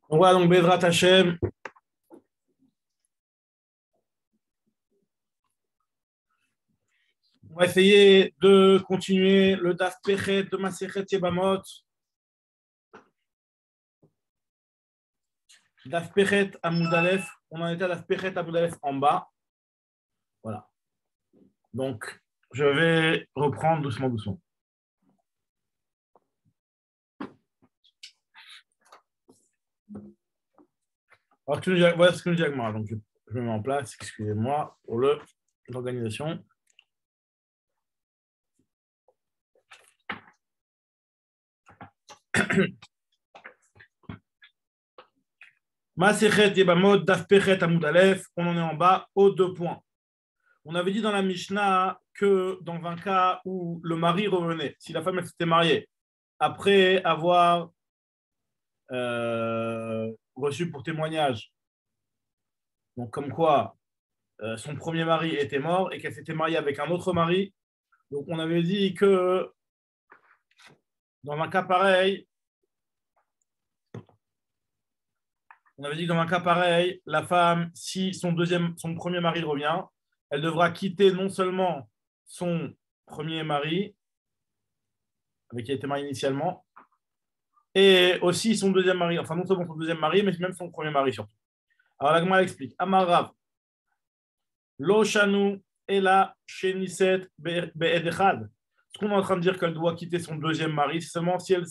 On va donc Bezrat Hashem. On va essayer de continuer le Daf Pechet de Masechet Yebamot. Daf Pechet Amud Aleph. On en était à Daf Pechet Amud Aleph en bas. Voilà. Donc, je vais reprendre doucement. Alors, voilà ce que nous dit Agmara. Donc, je me mets en place, excusez-moi, pour l'organisation. Masechet Yebamot, Daf Pechet Amud Aleph. On en est en bas aux 2 points. On avait dit dans la Mishnah que dans un cas où le mari revenait, si la femme s'était mariée, après avoir reçu pour témoignage, donc comme quoi son premier mari était mort et qu'elle s'était mariée avec un autre mari, donc on avait dit que dans un cas pareil, la femme, si son premier mari revient, elle devra quitter non seulement son premier mari, avec qui elle était mariée initialement, et aussi son deuxième mari, enfin non seulement son deuxième mari, mais même son premier mari surtout. Alors la Gemara explique, Amarav, Lo shanu ela sheniset be'edechad. Ce qu'on est en train de dire qu'elle doit quitter son deuxième mari, c'est seulement si elle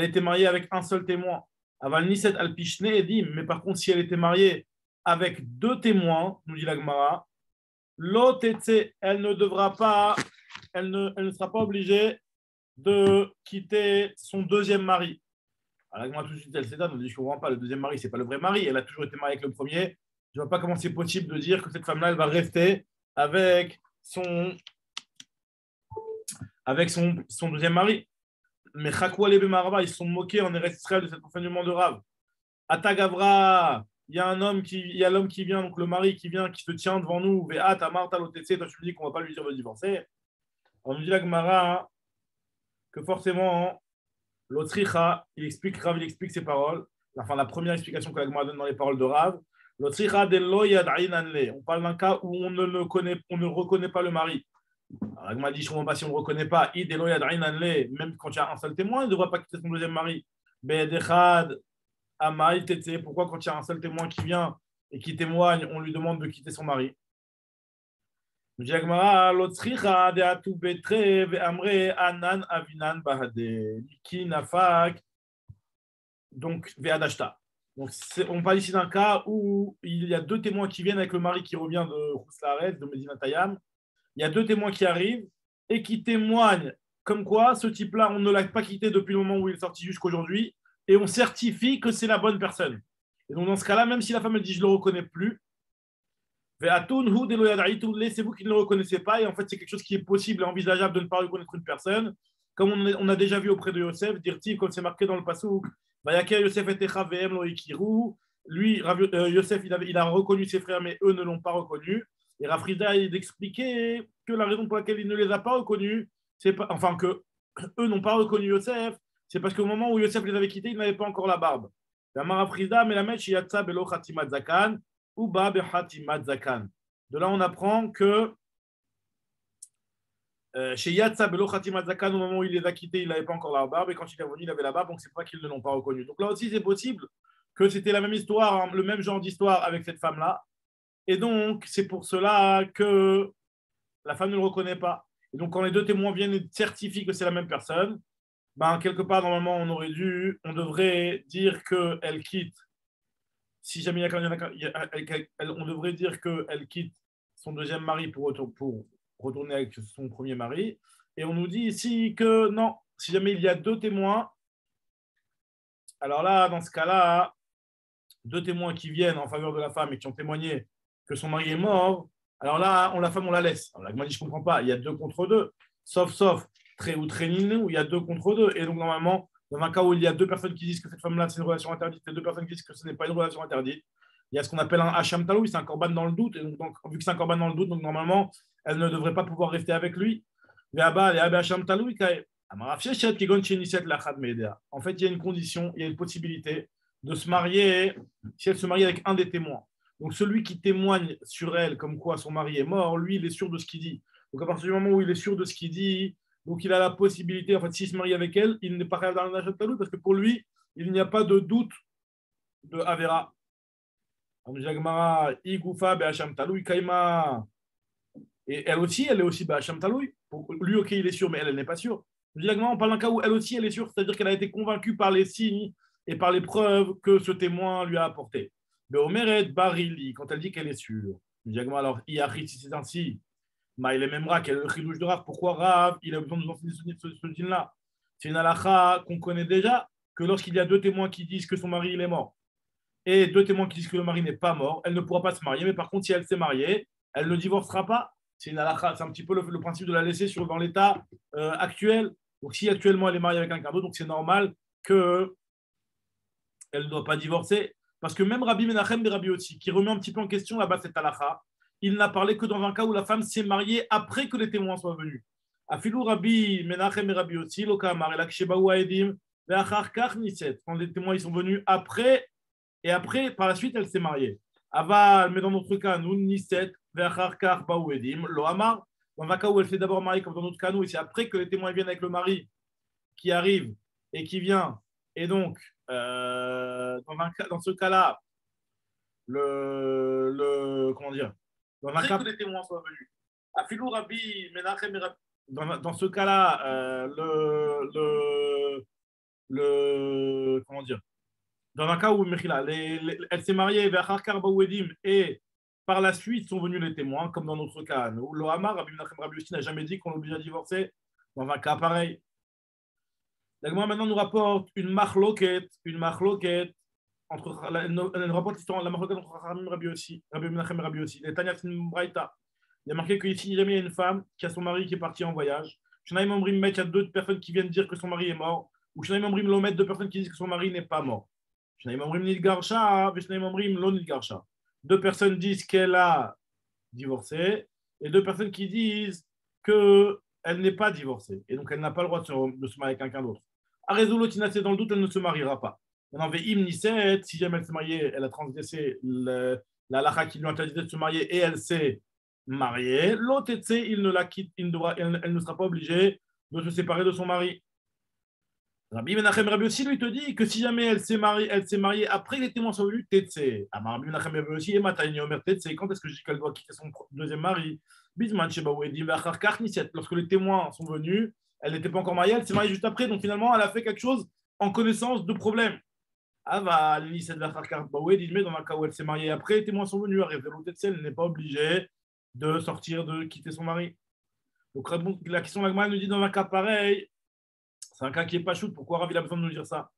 était mariée avec un seul témoin. Aval niset al pishne edim, mais par contre si elle était mariée avec 2 témoins, nous dit la Gemara, Lo tetse, elle ne sera pas obligée de quitter son deuxième mari. Alors, la Gemara tout de suite, elle s'étonne, on dit je ne comprends pas, le deuxième mari, ce n'est pas le vrai mari, elle a toujours été mariée avec le premier. Je ne vois pas comment c'est possible de dire que cette femme-là, elle va rester avec son deuxième mari. Mais Chakouale Bemarava, ils se sont moqués en Eretz Israël de cet enseignement de Rav. Atagavra, il y a l'homme qui vient, donc le mari qui vient, qui se tient devant nous. Ve'at amarta lotetse, toi tu me dis qu'on ne va pas lui dire de divorcer. On nous dit la Gemara que forcément, l'Otricha, Rav il explique ses paroles. Enfin, la première explication que la Gemara donne dans les paroles de Rav. On parle d'un cas où on ne reconnaît pas le mari. Alors, la Gemara dit, je ne comprends pas si on ne le reconnaît pas. Même quand il y a un seul témoin, il ne devra pas quitter son deuxième mari. Pourquoi quand il y a un seul témoin qui vient et qui témoigne, on lui demande de quitter son mari? Nous dit la Gemara, l'Otricha de atu betre ve'amre anan avinan bahade liki nafak donc ve'adashta. Donc on parle ici d'un cas où il y a 2 témoins qui viennent avec le mari qui revient de Khouslaret, de Medina Tayam. Il y a 2 témoins qui arrivent et qui témoignent comme quoi ce type-là, on ne l'a pas quitté depuis le moment où il est sorti jusqu'aujourd'hui et on certifie que c'est la bonne personne. Et donc dans ce cas-là, même si la femme elle dit je ne le reconnais plus, c'est vous qui ne le reconnaissez pas, et en fait c'est quelque chose qui est possible et envisageable de ne pas reconnaître une personne, comme on a déjà vu auprès de Yosef, dire-t-il, comme c'est marqué dans le passouk, lui, Yosef, il a reconnu ses frères, mais eux ne l'ont pas reconnu, et Rafrida, il expliquait que la raison pour laquelle il ne les a pas reconnus, enfin que eux n'ont pas reconnu Yosef, c'est parce qu'au moment où Yosef les avait quittés, il n'avait pas encore la barbe. La Marafrida, mais la mèche, Yatsa Belo Khatimat Zakan, ou Ba Behatimat Zakan. De là, on apprend que chez Yatsa Belo Khatimat Zakan, au moment où il les a quittés, il n'avait pas encore la barbe, et quand il est revenu, il avait la barbe, donc c'est pas qu'ils ne l'ont pas reconnu. Donc là aussi, c'est possible que c'était la même histoire, hein, le même genre d'histoire avec cette femme-là. Et donc, c'est pour cela que la femme ne le reconnaît pas. Et donc, quand les 2 témoins viennent et certifient que c'est la même personne, ben, quelque part, normalement, on devrait dire qu'elle quitte. Si jamais on devrait dire qu'elle quitte son deuxième mari pour retourner avec son premier mari. Et on nous dit ici que non, si jamais il y a 2 témoins, alors là, dans ce cas-là, 2 témoins qui viennent en faveur de la femme et qui ont témoigné que son mari est mort, alors là, la femme, on la laisse. Alors là, moi, je ne comprends pas, il y a 2 contre 2, sauf très ou très où il y a 2 contre 2. Et donc, normalement, dans un cas où il y a 2 personnes qui disent que cette femme-là, c'est une relation interdite, et 2 personnes qui disent que ce n'est pas une relation interdite, il y a ce qu'on appelle un Hacham Taloui, c'est un corban dans le doute. Et donc, vu que c'est un corban dans le doute, donc normalement, elle ne devrait pas pouvoir rester avec lui. Mais En fait, il y a une condition, il y a une possibilité de se marier si elle se marie avec un des témoins. Donc, celui qui témoigne sur elle comme quoi son mari est mort, lui, il est sûr de ce qu'il dit. Donc, à partir du moment où il est sûr de ce qu'il dit, donc il a la possibilité, en fait, s'il se marie avec elle, il n'est pas capable dans le Talou parce que pour lui, il n'y a pas de doute de Avera. Et elle aussi, elle est aussi Bacham Taloui. Lui, ok, il est sûr, mais elle n'est pas sûre. On parle d'un cas où elle aussi, elle est sûre, c'est-à-dire qu'elle a été convaincue par les signes et par les preuves que ce témoin lui a apporté. Mais Omeret Barili, quand elle dit qu'elle est sûre, alors, si c'est ainsi, il est même Rav, quel est le chidouche de Rav? Pourquoi Rav, il a besoin de nous enseigner ce dîne-là? C'est une halakha qu'on connaît déjà, que lorsqu'il y a deux témoins qui disent que son mari il est mort et deux témoins qui disent que le mari n'est pas mort, elle ne pourra pas se marier. Mais par contre, si elle s'est mariée, elle ne divorcera pas. C'est une halakha, c'est un petit peu le principe de la laisser dans l'état actuel. Donc, si actuellement elle est mariée avec quelqu'un d'autre, donc c'est normal qu'elle ne doit pas divorcer. Parce que même Rabbi Menachem et Rabbi Yossi, qui remet un petit peu en question là-bas cette halakha, il n'a parlé que dans un cas où la femme s'est mariée après que les témoins soient venus. Afilou Rabbi Menachem et Rabbi Yossi, Lokamar, Elaksheba Edim, quand les témoins ils sont venus après, et après, par la suite, elle s'est mariée. Aval, mais dans notre cas, nous, Niset, Ve'acharkar, Baouedim, Lohamar. Dans un cas où elle s'est d'abord mariée, comme dans notre cas, nous, et c'est après que les témoins viennent avec le mari qui arrive et qui vient. Et donc, dans ce cas-là, comment dire, dans un cas que les témoins soient venus. Afilou Rabbi, Menachem, dans ce cas-là, comment dire, dans un cas où elle s'est mariée vers Harkar Baouedim et par la suite sont venus les témoins, comme dans notre cas. Le Hamar, Rabbi Menachem Rabbi Yossi n'a jamais dit qu'on l'oblige à divorcer dans un cas pareil. L'Agma maintenant nous rapporte une machloket entre elle rapporte l'histoire la machloket entre Rabbi Menachem et Rabbi Yossi. Les Tanya Braïta. Il y a marqué qu'ici, jamais il y a une femme qui a son mari qui est parti en voyage. Shnaim Omrim Met, il y a deux personnes qui viennent dire que son mari est mort. Ou Shnaim Omrim Lomet, deux personnes qui disent que son mari n'est pas mort. Deux personnes disent qu'elle a divorcé et deux personnes qui disent qu'elle n'est pas divorcée et donc elle n'a pas le droit de se marier avec quelqu'un d'autre. À Rezoulotina, c'est dans le doute, elle ne se mariera pas. Maintenant, Ve'im Niset, si jamais elle s'est mariée, elle a transgressé la halakha qui lui interdisait de se marier et elle s'est mariée. L'autre, il ne la quitte, elle ne sera pas obligée de se séparer de son mari. Rabbi Menachem Rabbi Yossi lui te dit que si jamais elle s'est mariée après que les témoins sont venus, Tetse. Rabbi Menachem Rabbi Yossi et Matayni Omer Tetse. Quand est-ce que je dis qu'elle doit quitter son deuxième mari? Bisman Sheba Edim Vachar Karniset. Lorsque les témoins sont venus, elle n'était pas encore mariée, elle s'est mariée juste après. Donc finalement, elle a fait quelque chose en connaissance de problème. Ava Niset Vachar Karbaoued, mais dans un cas où elle s'est mariée après, les témoins sont venus. Tetse, elle n'est pas obligée de sortir, de quitter son mari. Donc la question de l'Agma nous dit dans un cas pareil. C'est un cas qui n'est pas shoot. Pourquoi Rav il a besoin de nous dire ça?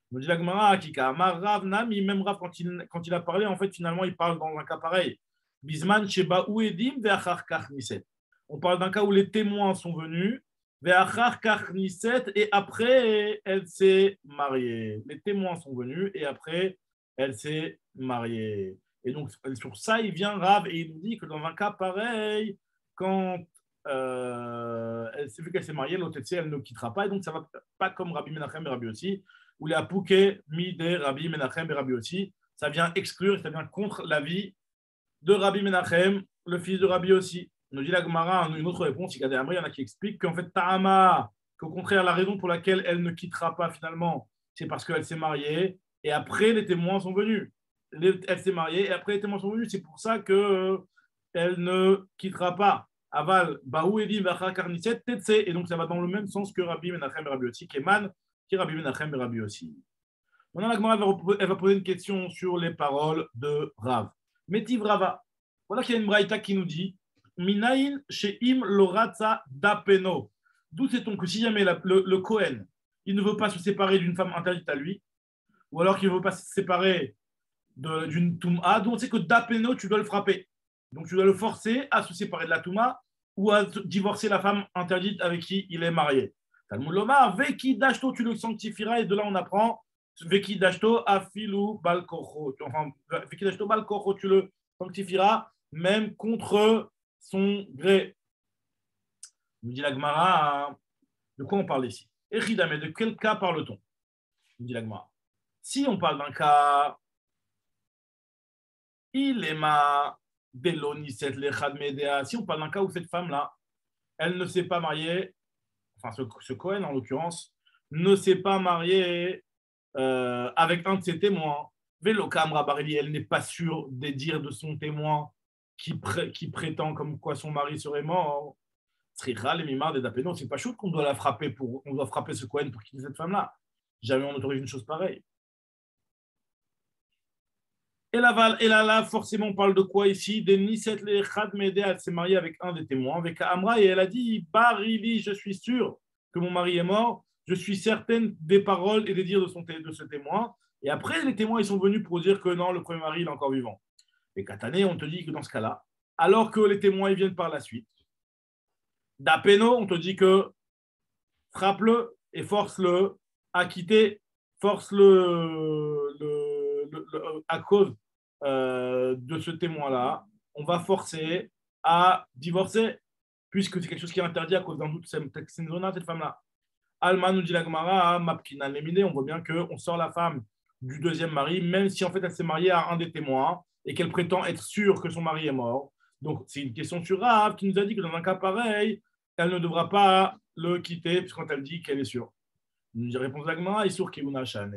Nous dit la Gemara, Rav Nami, même Rav, quand il a parlé, en fait, finalement, il parle dans un cas pareil. Bisman Sheba Uedim Ve'achar Karniset. On parle d'un cas où les témoins sont venus, Ve'achar Karniset, et après, elle s'est mariée. Les témoins sont venus, et après, elle s'est mariée. Et donc, sur ça, il vient Rav, et il nous dit que dans un cas pareil, quand vu qu'elle s'est mariée, l'autre, elle ne quittera pas. Et donc, ça ne va pas comme Rabbi Menachem et Rabbi Yossi, où les Apouké, Midé, Rabbi Menachem et Rabbi Yossi, ça vient exclure, ça vient contre l'avis de Rabbi Menachem, le fils de Rabbi Yossi. Nous dit la Gemara, une autre réponse, il y en a qui expliquent qu'en fait, Ta'ama, qu'au contraire, la raison pour laquelle elle ne quittera pas finalement, c'est parce qu'elle s'est mariée et après, les témoins sont venus. Elle s'est mariée et après, les témoins sont venus. C'est pour ça qu'elle ne quittera pas. Aval, Baou Edim, Vachar Karniset, Tetse. Et donc, ça va dans le même sens que Rabbi Menachem et Rabbi Yossi, Keman, qui est Rabbi Menachem et Rabbi Yossi. Maintenant, la Gemara, elle va poser une question sur les paroles de Rav. Métiv Rava. Voilà qu'il y a une braïta qui nous dit Minaïn she'im loratza dapeno. D'où sait-on que si jamais le Kohen, il ne veut pas se séparer d'une femme interdite à lui, ou alors qu'il ne veut pas se séparer d'une Touma, donc on sait que dapeno, tu dois le frapper. Donc, tu dois le forcer à se séparer de la Touma ou à divorcer la femme interdite avec qui il est marié. Talmud Lomar, Veki Dashto, tu le sanctifieras. Et de là, on apprend Veki Dashto, Afilu Balkocho. Enfin, Veki Dashto Balkocho, tu le sanctifieras même contre son gré. Nous dit la Gemara, De quoi on parle ici? Echidame, de quel cas parle-t-on? Dit la Gemara. Si on parle d'un cas, il est ma Deloniset lechad medea. Si on parle d'un cas où cette femme-là, elle ne s'est pas mariée, enfin ce Cohen en l'occurrence, ne s'est pas marié avec un de ses témoins. Velo Kamra Barili, elle n'est pas sûre des dires de son témoin qui prétend comme quoi son mari serait mort. Sricha, les mimards des Dapeno, c'est pas chaud qu'on doit la frapper on doit frapper ce Cohen pour quitter cette femme-là. Jamais on autorise une chose pareille. Et là, forcément, on parle de quoi ici? Des Niset le Chad Medea, elle s'est mariée avec un des témoins, avec Amra, et elle a dit Barili, je suis sûr que mon mari est mort, je suis certaine des paroles et des dires de ce témoin. Et après, les témoins, ils sont venus pour dire que non, le premier mari, il est encore vivant. Et Katané, on te dit que dans ce cas-là, alors que les témoins, ils viennent par la suite, d'Apeno, on te dit que frappe-le et force-le à quitter, force-le à cause de ce témoin-là. On va forcer à divorcer, puisque c'est quelque chose qui est interdit à cause d'un doute, cette femme-là. Alma nous dit la Gemara, Mapkina Lemine, on voit bien qu'on sort la femme du deuxième mari, même si en fait elle s'est mariée à un des témoins et qu'elle prétend être sûre que son mari est mort. Donc c'est une question sur Rav qui nous a dit que dans un cas pareil, elle ne devra pas le quitter, puisque quand elle dit qu'elle est sûre. Nous réponse la Gemara, Isur Keuna Shane.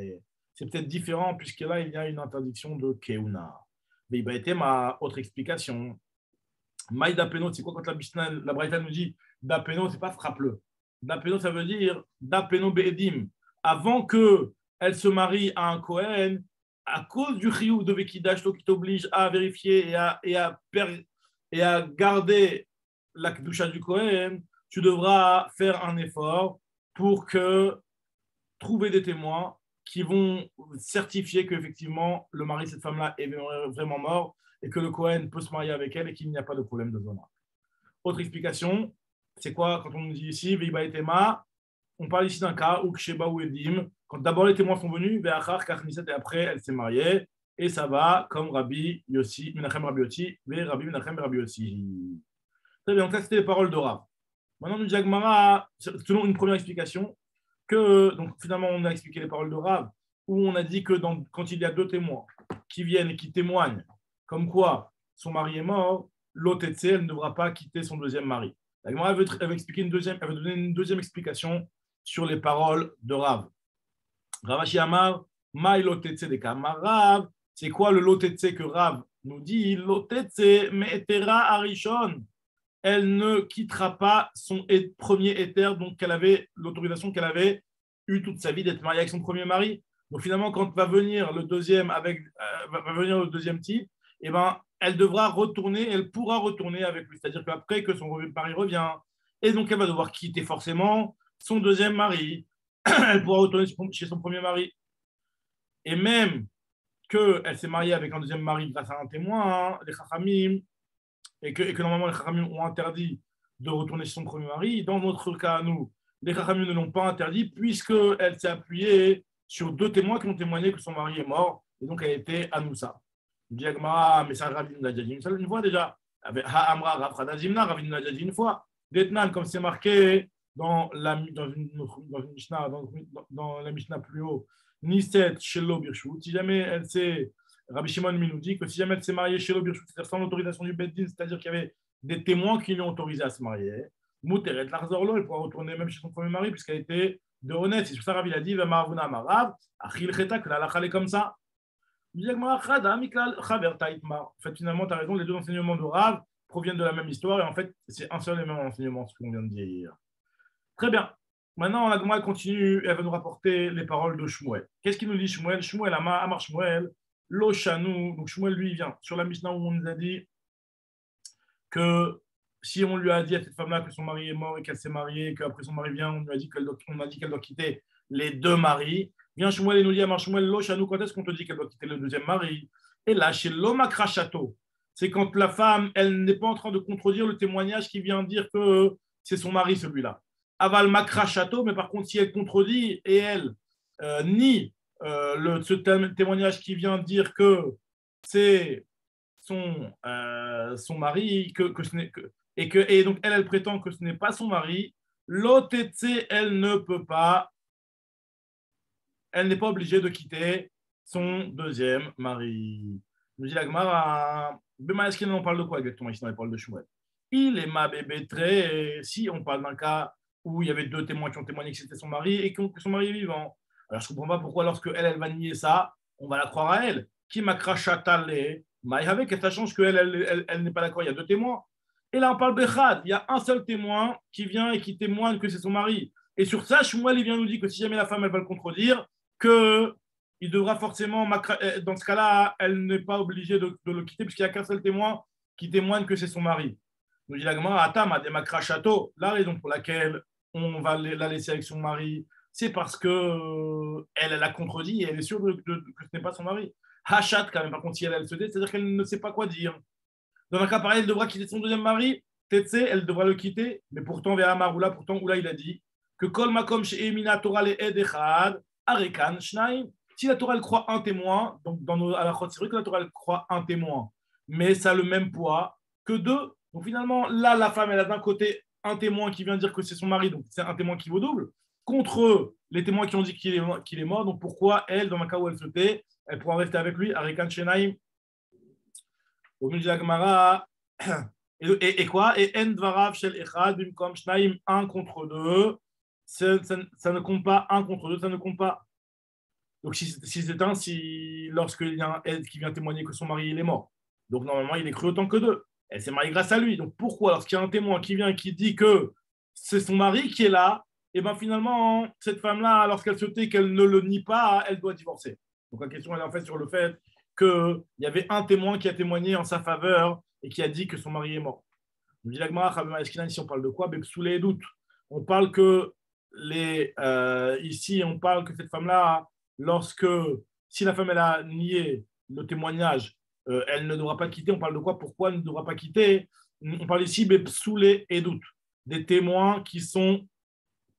C'est peut-être différent, puisque là il y a une interdiction de Keuna. Mais il va être ma autre explication. Maï d'Apeno, c'est quoi quand la Braïta nous dit d'Apeno, c'est pas frappe-le. D'Apeno, ça veut dire d'Apeno Be'edim. Avant qu'elle se marie à un Kohen, à cause du chiyuv de Vekidash, qui t'oblige à vérifier et à garder la Kedusha du Kohen, tu devras faire un effort pour trouver des témoins qui vont certifier qu'effectivement le mari de cette femme-là est vraiment mort et que le Kohen peut se marier avec elle et qu'il n'y a pas de problème de zona. Autre explication, c'est quoi quand on nous dit ici, Veiba et Tema, on parle ici d'un cas où Ksheba ou Edim, quand d'abord les témoins sont venus, Veachar, Kachnisat, et après elle s'est mariée, et ça va comme Rabbi Yossi, Menachem Rabbi Yossi, Rabbi Menachem Rabbi Yossi. Très bien, donc ça c'était les paroles de Rav. Maintenant, nous dit Agmara, selon une première explication, que donc finalement on a expliqué les paroles de Rav, où on a dit que quand il y a deux témoins qui viennent et qui témoignent comme quoi son mari est mort, l'autre elle ne devra pas quitter son deuxième mari. La Gemara elle veut expliquer elle veut donner une deuxième explication sur les paroles de Rav. Ravashi Amar, Maï lotetse de Kamar Rav, c'est quoi le lotetse que Rav nous dit? Lotetse me'etera arishon. Elle ne quittera pas son premier éther, donc qu'elle avait l'autorisation qu'elle avait eue toute sa vie d'être mariée avec son premier mari. Donc finalement, quand va venir le deuxième va venir le deuxième type, eh ben, elle devra retourner, elle pourra retourner avec lui. C'est-à-dire qu'après que son mari revient, et donc elle va devoir quitter forcément son deuxième mari. Elle pourra retourner chez son premier mari. Et même qu'elle s'est mariée avec un deuxième mari grâce à un témoin, les Chachamim, et que normalement les Chachamim ont interdit de retourner chez son premier mari. Dans notre cas, nous, les Chachamim ne l'ont pas interdit puisqu'elle s'est appuyée sur deux témoins qui ont témoigné que son mari est mort et donc elle était Anoussa. Diagma, mais ça Ravine l'a déjà dit une fois déjà. Ha'amra Rafradazimna, Ravine l'a déjà dit une fois. D'Etnan, comme c'est marqué dans une Mishnah, dans la Mishnah plus haut, Niset Shelo Birshut. Si jamais elle s'est Rabbi Shimon nous dit que si jamais elle s'est mariée chez l'Obirchut, c'est-à-dire sans l'autorisation du Beddin, c'est-à-dire qu'il y avait des témoins qui l'ont autorisé à se marier, Mouteret Larzorlo, elle pourra retourner même chez son premier mari, puisqu'elle était de honnête. C'est sur ça Rav il a dit Maravuna Marav, Achil Cheta, que la lacha est comme ça. En fait, finalement, tu as raison, les deux enseignements de Rav proviennent de la même histoire, et en fait, c'est un seul et même enseignement, ce qu'on vient de dire. Très bien. Maintenant, la Gemara continue, elle va nous rapporter les paroles de Shmuel. Qu'est-ce qu'il nous dit Shmuel? Shmuel, Amar Shmuel, Lochanou, donc Shmuel lui vient sur la Mishnah où on nous a dit que si on lui a dit à cette femme-là que son mari est mort et qu'elle s'est mariée, et qu'après son mari vient, on a dit qu'elle doit quitter les deux maris. Vient Shmuel et nous dit à Shmuel, Lochanou, quand est-ce qu'on te dit qu'elle doit quitter le deuxième mari? Et là, chez l'Omakra Château, c'est quand la femme, elle n'est pas en train de contredire le témoignage qui vient dire que c'est son mari celui-là. Aval Makra Château, mais par contre, si elle contredit et elle nie ce témoignage qui vient dire que c'est son mari, et donc elle prétend que ce n'est pas son mari, L'OTC, elle ne peut pas, elle n'est pas obligée de quitter son deuxième mari. Nous dit la Gemara, Bemaïskin, on parle de quoi exactement ici dans les paroles de Shmuel? Il est ma bébé très, si on parle d'un cas où il y avait deux témoins qui ont témoigné que c'était son mari et que son mari est vivant. Alors je ne comprends pas pourquoi lorsque elle va nier ça, on va la croire à elle. Qui m'a crachatale, maïhave, que ça change qu'elle n'est pas d'accord, il y a deux témoins. Et là on parle de Khad, il y a un seul témoin qui vient et qui témoigne que c'est son mari. Et sur ça, Shmuel il vient nous dire que si jamais la femme elle va le contredire, que il devra forcément, dans ce cas-là, elle n'est pas obligée de le quitter puisqu'il n'y a qu'un seul témoin qui témoigne que c'est son mari. Nous dit la Gemara, Atam a des macrachato. La raison pour laquelle on va la laisser avec son mari, c'est parce que elle a contredit et elle est sûre que ce n'est pas son mari. Hachat, quand même, par contre, si elle se tait, c'est-à-dire qu'elle ne sait pas quoi dire. Dans un cas pareil, elle devra quitter son deuxième mari. Tetse, elle devra le quitter, mais pourtant, vers Amaroula, pourtant, Oula, il a dit que Kol Makom chez Emina Torah le Ed Echad, Arekan Shnaim. Si la Torah elle croit un témoin, donc dans nos halachot, c'est vrai que la Torah elle croit un témoin, mais ça a le même poids que deux. Donc finalement, là, la femme, elle a d'un côté un témoin qui vient dire que c'est son mari, donc c'est un témoin qui vaut double, contre les témoins qui ont dit qu'il est mort. Donc pourquoi elle, dans un cas où elle se tait, elle pourra rester avec lui, Arekan Shnaim. Donc nous dit la Gemara, et quoi? Et En Dvarav Shel Echad, Bimkom Shnaim, un contre deux. Ça ne compte pas, un contre deux, ça ne compte pas. Donc, si c'est un, si lorsqu'il y a un aide qui vient témoigner que son mari il est mort, donc normalement il est cru autant que deux. Elle s'est mariée grâce à lui. Donc pourquoi, lorsqu'il y a un témoin qui vient et qui dit que c'est son mari qui est là, et bien finalement, cette femme-là, lorsqu'elle se tait, qu'elle ne le nie pas, elle doit divorcer. Donc la question elle est en fait sur le fait qu'il y avait un témoin qui a témoigné en sa faveur et qui a dit que son mari est mort. Nous dit l'Agmara, ici on parle de quoi? Sous les doutes. On parle que ici, on parle que cette femme-là, lorsque, si la femme elle a nié le témoignage, elle ne devra pas quitter. On parle de quoi? Pourquoi elle ne devra pas quitter? On parle ici Bepsoulé et doute, des témoins qui sont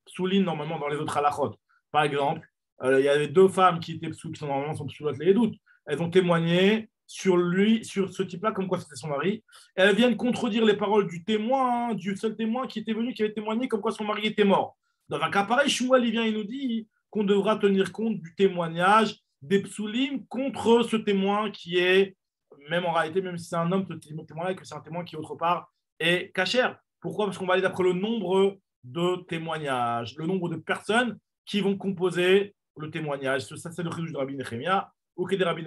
soulignés normalement dans les autres halachot. Par exemple, il y avait deux femmes qui étaient qui sont normalement sont psoulotes les doutes. Elles ont témoigné sur lui, sur ce type-là, comme quoi c'était son mari. Et elles viennent contredire les paroles du témoin, du seul témoin qui était venu, qui avait témoigné comme quoi son mari était mort. Dans un cas pareil, Shmuel, il vient et nous dit qu'on devra tenir compte du témoignage des psoulim contre ce témoin qui est, même en réalité, même si c'est un homme, ce témoin-là, et que c'est un témoin qui, autre part, est cachère. Pourquoi? Parce qu'on va aller d'après le nombre de témoignages, le nombre de personnes qui vont composer le témoignage. Ça, c'est le chidouche de Rabbi Nechemia. Ok de Rabbi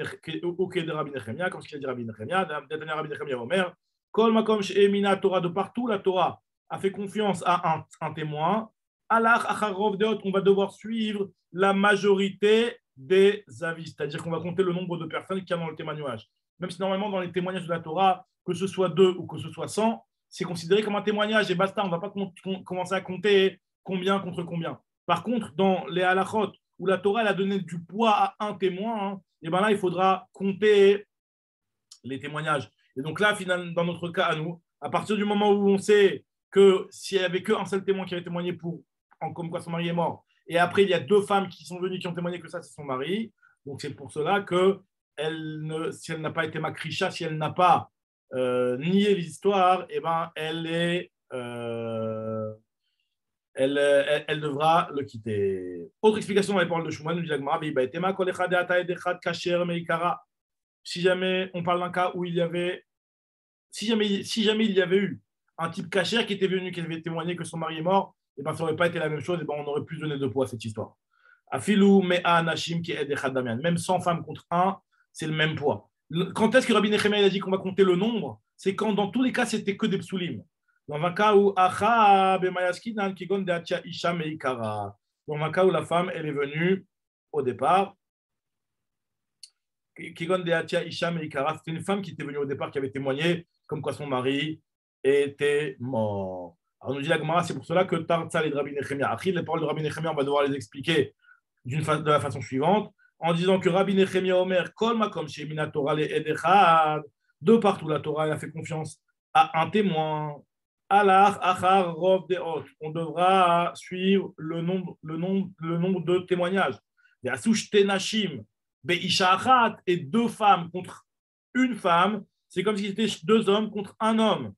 Nechemia, comme ce qu'il a dit Rabbi Nechemia, D'Atania Rabbi Nechemia Omer, Kol Makom She'emina Torah, de partout, la Torah a fait confiance à un témoin. Alach Acharov Deot, on va devoir suivre la majorité des avis, c'est-à-dire qu'on va compter le nombre de personnes qu'il y a dans le témoignage. Même si normalement dans les témoignages de la Torah, que ce soit 2 ou que ce soit 100, c'est considéré comme un témoignage et basta, on ne va pas commencer à compter combien contre combien. Par contre, dans les halachot, où la Torah elle a donné du poids à un témoin, hein, et bien là, il faudra compter les témoignages. Et donc là, finalement, dans notre cas à nous, à partir du moment où on sait que s'il n'y avait qu'un seul témoin qui avait témoigné comme quoi son mari est mort, et après il y a deux femmes qui sont venues qui ont témoigné que ça c'est son mari, donc c'est pour cela que si elle n'a pas été makrisha, si elle n'a pas nié l'histoire, et ben elle devra le quitter. Autre explication dans les paroles de Shmuel, nous dit l'Agmara, si jamais on parle d'un cas où il y avait, si jamais il y avait eu un type cachère qui était venu, qui avait témoigné que son mari est mort, et ben ça n'aurait pas été la même chose, et ben on aurait plus donné de poids à cette histoire. Afilou mea nashim qui est damian. Même 100 femmes contre 1, c'est le même poids. Quand est-ce que Rabbi Nechemia a dit qu'on va compter le nombre? C'est quand dans tous les cas c'était que des psoulim. Dans un cas où Acha bemayaskinan kigon de atia isha meikara. Dans un cas où la femme elle est venue au départ. Kigon de atia isha meikara, c'était une femme qui était venue au départ qui avait témoigné comme quoi son mari était mort. Alors nous dit la Gemara, c'est pour cela que Tartsa et Rabbi Nechemia. Après, les paroles de Rabbi Nechemia, on va devoir les expliquer de la façon suivante, en disant que Rabbi Nechemia Omer, Kol Makom Shemina Torah le Edechad, de partout la Torah, elle a fait confiance à un témoin. Alach Achar Rov Deot, on devra suivre le nombre de témoignages. Yasush Tenashim, Beisha Achat, et deux femmes contre une femme, c'est comme si c'était deux hommes contre un homme.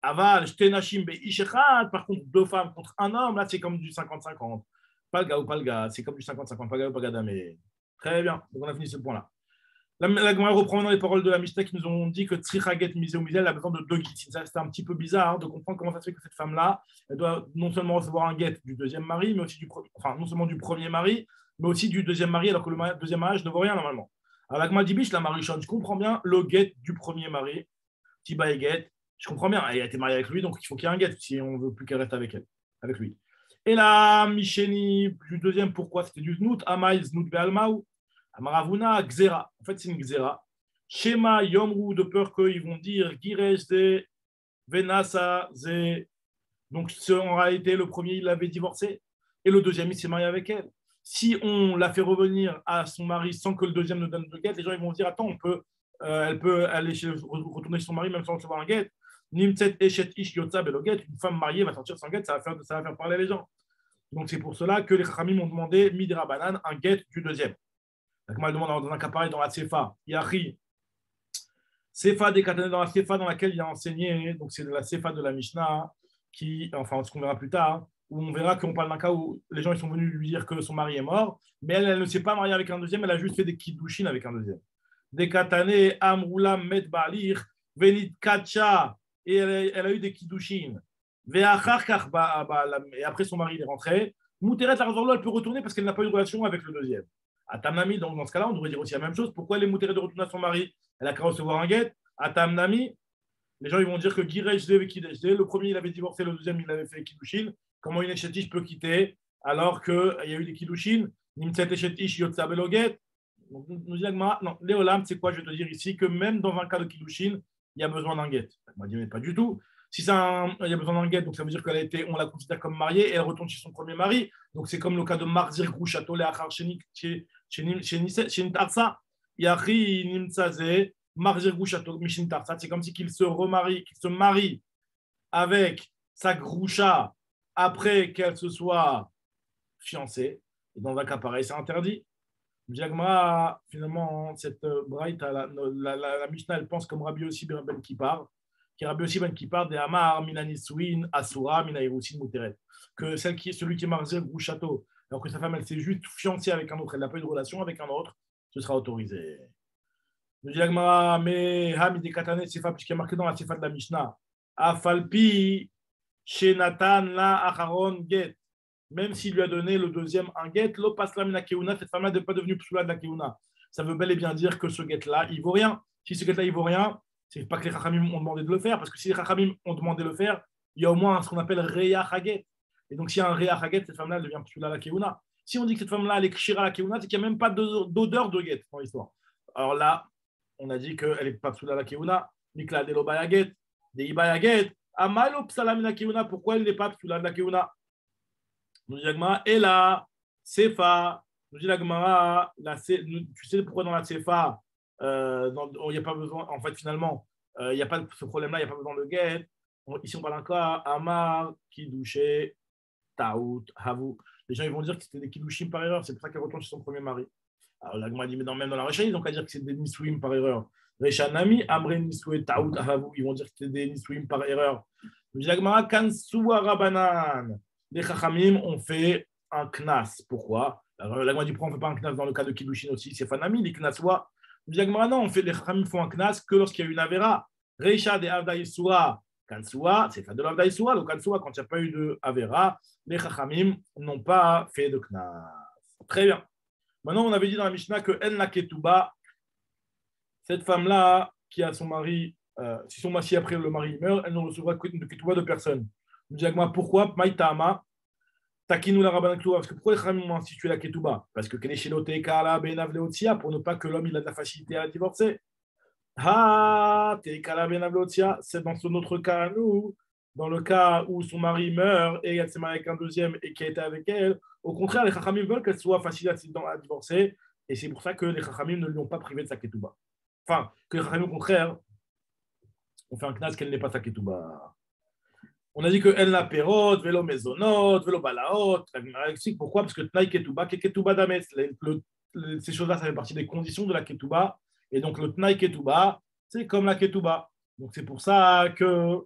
Aval, Shtenashim, Ish Echad, par contre, deux femmes contre un homme, là, c'est comme du 50-50. Pas le gars ou pas le gars, c'est comme du 50-50, pas le gars ou pas le gars, mais très bien. Donc, on a fini ce point-là. La Gemara reprend les paroles de la Mishnah qui nous ont dit que Tzrichaget Misé ou Misé, elle a besoin de deux guitzines. Ça, c'était un petit peu bizarre de comprendre comment ça se fait que cette femme-là, elle doit non seulement recevoir un guet du deuxième mari, mais aussi enfin, non seulement du premier mari, mais aussi du deuxième mari, alors que le deuxième mariage ne vaut rien normalement. Alors, la Gemara dit Biche, la Marichonne, je comprends bien le guet du premier mari, Tiba et guet, je comprends bien, elle a été mariée avec lui, donc il faut qu'il y ait un guet si on ne veut plus qu'elle reste avec elle, avec lui. Et là, Micheni, du deuxième, pourquoi c'était du Znout, Amaï, Znout Be'almaou. Amaravuna, Xera. En fait, c'est une Xera. Shema, Yomru, de peur qu'ils vont dire Giresh, Ze, Venasa, Ze. Donc, en réalité, le premier, il l'avait divorcé. Et le deuxième, il s'est marié avec elle. Si on la fait revenir à son mari sans que le deuxième ne donne de guet, les gens ils vont dire attends, elle peut aller retourner chez son mari même sans recevoir un guet. Nimtset Eshet Ish Yotza Beloget, une femme mariée va sortir sans guet, ça va faire parler les gens. Donc, c'est pour cela que les Chachamim ont demandé Midra Banan, un guet du deuxième. La Gemara demande dans un cas pareil dans la Sefa, Yachi, Sefa décatané dans la Sefa dans laquelle il a enseigné, donc c'est de la Sefa de la Mishnah, enfin ce qu'on verra plus tard, où on verra qu'on parle d'un cas où les gens ils sont venus lui dire que son mari est mort, mais elle ne s'est pas mariée avec un deuxième, elle a juste fait des kiddushin avec un deuxième. Décatané, Amrula, Met Balir, Venit Kacha, et elle a eu des kiddushin. Et après son mari il est rentré, Mouteret Arzorlo, elle peut retourner parce qu'elle n'a pas eu de relation avec le deuxième. À Tamnami, donc dans ce cas-là, on devrait dire aussi la même chose. Pourquoi elle est moutérée de retourner à son mari? Elle a qu'à recevoir un guet. À Tamnami, les gens ils vont dire que Giresh et Kidesh, le premier il avait divorcé, le deuxième il avait fait Kiddushin. Comment une Echetish peut quitter alors qu'il y a eu des Kiddushin? Nimtset Echetish Yotza Beloget. Nous dit non, Léolam, c'est quoi? Je vais te dire ici que même dans un cas de Kiddushin, il y a besoin d'un guet. On m'a dit, mais pas du tout. Si il y a besoin d'un guet, donc ça veut dire on la considère comme mariée et elle retourne chez son premier mari. Donc c'est comme le cas de Marzir Grouchato, les Achar Shenit Arsa, Yachi Nimtsaze, Marzir Grouchato, Mishin Tarsa. C'est comme si qu'il se marie avec sa Groucha après qu'elle se soit fiancée. Et dans un cas pareil, c'est interdit. Diagma, finalement, cette Bright, la Mishnah, elle pense comme Rabbi Yossi Ben Kippar, qui est Rabbi Yossi Ben Kippar, de Amar, Minaniswin, Asura, Minaïrousin, Mouteret. Que celui qui est Marzir Grouchato, alors que sa femme, elle s'est juste fiancée avec un autre, elle n'a pas eu de relation avec un autre, ce sera autorisé. Le Diagma, mais Hamid Katane, c'est puisqu'il y a marqué dans la Sefa de la Mishnah, Afalpi, Shenatan, la Acharon, Get. Même s'il lui a donné le deuxième un guet, cette femme-là n'est pas devenue psoula de la keuna. Ça veut bel et bien dire que ce guet-là, il vaut rien. Si ce guet-là, il vaut rien, c'est pas que les chachamim ont demandé de le faire, parce que si les chachamim ont demandé de le faire, il y a au moins ce qu'on appelle reya haget. Et donc, s'il y a un reya haget, cette femme-là, elle devient psoula de la keuna. Si on dit que cette femme-là, elle est kshira la keuna, c'est qu'il n'y a même pas d'odeur de guet dans l'histoire. Alors là, on a dit qu'elle n'est pas psoula la keuna, nikla de l'obayaget, de ibayaget, amalo psalam la keuna, pourquoi elle n'est pas psoula de la keuna? Nous dit la Gemara, et la Sefa, nous dit la Gemara, tu sais pourquoi dans la Sefa, il n'y a pas besoin, en fait, finalement, il n'y a pas ce problème-là, il n'y a pas besoin de guet. Ici, on parle encore Amar, Kidouché, Taout, Havou. Les gens ils vont dire que c'était des Kidouchim par erreur, c'est pour ça qu'elle retourne chez son premier mari. Alors la Gemara dit, mais même dans la Recha, ils n'ont qu'à dire que c'est des Nisouim par erreur. Recha Nami, Amre Nisoué, Taout, Havou, ils vont dire que c'était des Nisouim par erreur. Nous dit la Gemara, Kansoua Rabanan. Les Chachamim ont fait un knas. Pourquoi? La loi du on ne fait pas un knas dans le cas de Kiddushin aussi, c'est Fanami, les knaswa. Non, les Chachamim font un knas que lorsqu'il y a une avera. Reisha de Avdaïsoua, Kansua, c'est fait de l'Avdaïsoua. Le Kansua, quand il n'y a pas eu de avera, les Chachamim n'ont pas fait de knas. Très bien. Maintenant, on avait dit dans la Mishnah que En la Ketouba, cette femme-là qui a son mari, si son mari après le mari meurt, elle ne recevra que de Ketouba de personne. Je dis pourquoi Maïtama Takinou la Rabban Kloua. Parce que pourquoi les Khamim ont institué la Ketouba? Parce que Keneshelote Kala Benav Leotia, pour ne pas que l'homme il a de la facilité à divorcer. Ha Tekala Benav Leotia, c'est dans son autre cas à nous, dans le cas où son mari meurt et elle s'est mariée avec un deuxième et qui a été avec elle. Au contraire, les Chachamim veulent qu'elle soit facile à divorcer et c'est pour ça que les Chachamim ne lui ont pas privé de sa Ketouba. Enfin, que les Chachamim, au contraire, ont fait un knas qu'elle n'est pas sa Ketouba. On a dit que elle la perot, vélo maisonot, vélo balaot. Pourquoi? Parce que Tnaï Ketouba, Ketouba Dames. Ces choses-là, ça fait partie des conditions de la Ketouba. Et donc, le Tnaï Ketouba, c'est comme la Ketouba. Donc, c'est pour ça que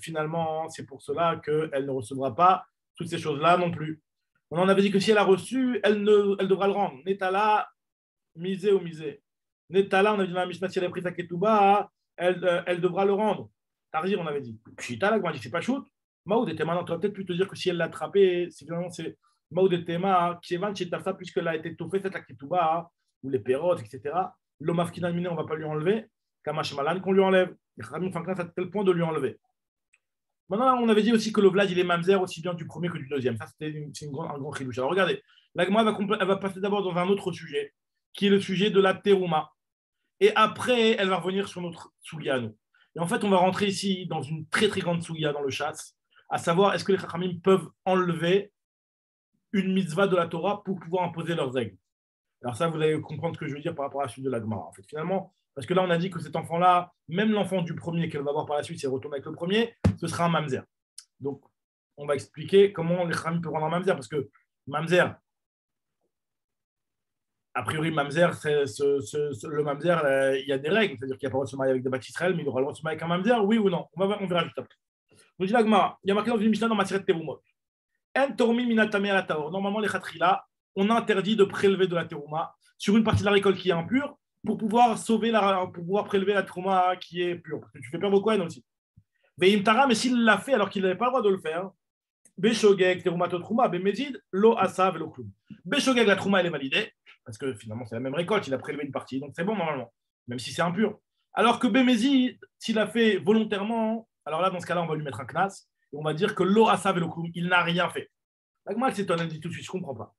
finalement, c'est pour cela qu'elle ne recevra pas toutes ces choses-là non plus. On avait dit que si elle a reçu, elle devra le rendre. Netala, misé ou misé. Netala, on a dit dans la Mishnah, si elle a pris sa ketouba, elle devra le rendre. Tarzir, on avait dit. Pshita, là, on a dit que c'est pas shoot. Maoud et Tema, on aurait peut-être pu te dire que si elle l'a attrapé, si finalement c'est Maoud et Tema, Kievan, Chetafa, puisqu'elle a été touffée, cette la ketouba, ou les perrottes, etc. L'omafkina miné, on ne va pas lui enlever. Kamash Malan, qu'on lui enlève. Les Khamim font à tel point de lui enlever. Maintenant, on avait dit aussi que le Vlad, il est mamzer aussi bien du premier que du deuxième. Ça, c'était un grand chidouche. Alors, regardez, l'agma elle va passer d'abord dans un autre sujet, qui est le sujet de la terouma. Et après, elle va revenir sur notre soulia à nous. Et en fait, on va rentrer ici dans une très, très grande soulia dans le chasse, à savoir, est-ce que les chachamim peuvent enlever une mitzvah de la Torah pour pouvoir imposer leurs règles. Alors ça, vous allez comprendre ce que je veux dire par rapport à la suite de l'agma. En fait, finalement, parce que là, on a dit que cet enfant-là, même l'enfant du premier qu'elle va voir par la suite, si elle retourne avec le premier, ce sera un mamzer. Donc, on va expliquer comment les chachamim peuvent rendre un mamzer, parce que mamzer, a priori, mamzer, le mamzer, il y a des règles, c'est-à-dire qu'il n'y a pas le droit de se marier avec des bâtisses Israël, mais il aura le droit de se marier avec un mamzer, oui ou non. On verra juste après. Donc, dit l'agma, il y a marqué dans une Mishnah dans Maseret Terumot. En tormi minatame à la taor. Normalement, les khatrila, on a interdit de prélever de la terouma sur une partie de la récolte qui est impure pour pouvoir pour pouvoir prélever la terouma qui est pure. Parce que tu fais perdre au Kohen aussi. Mais s'il l'a fait alors qu'il n'avait pas le droit de le faire, Beshogeg, terouma totrouma, Bemezid, lo asav, lo kloum. Beshogeg, la trouma, elle est validée, parce que finalement, c'est la même récolte, il a prélevé une partie, donc c'est bon normalement, même si c'est impur. Alors que Bemezid, s'il l'a fait volontairement, alors là, dans ce cas-là, on va lui mettre un knas, et on va dire que lo asav, lo kloum, il n'a rien fait. La Gemara, elle s'étonne, elle dit tout de suite, je ne comprends pas.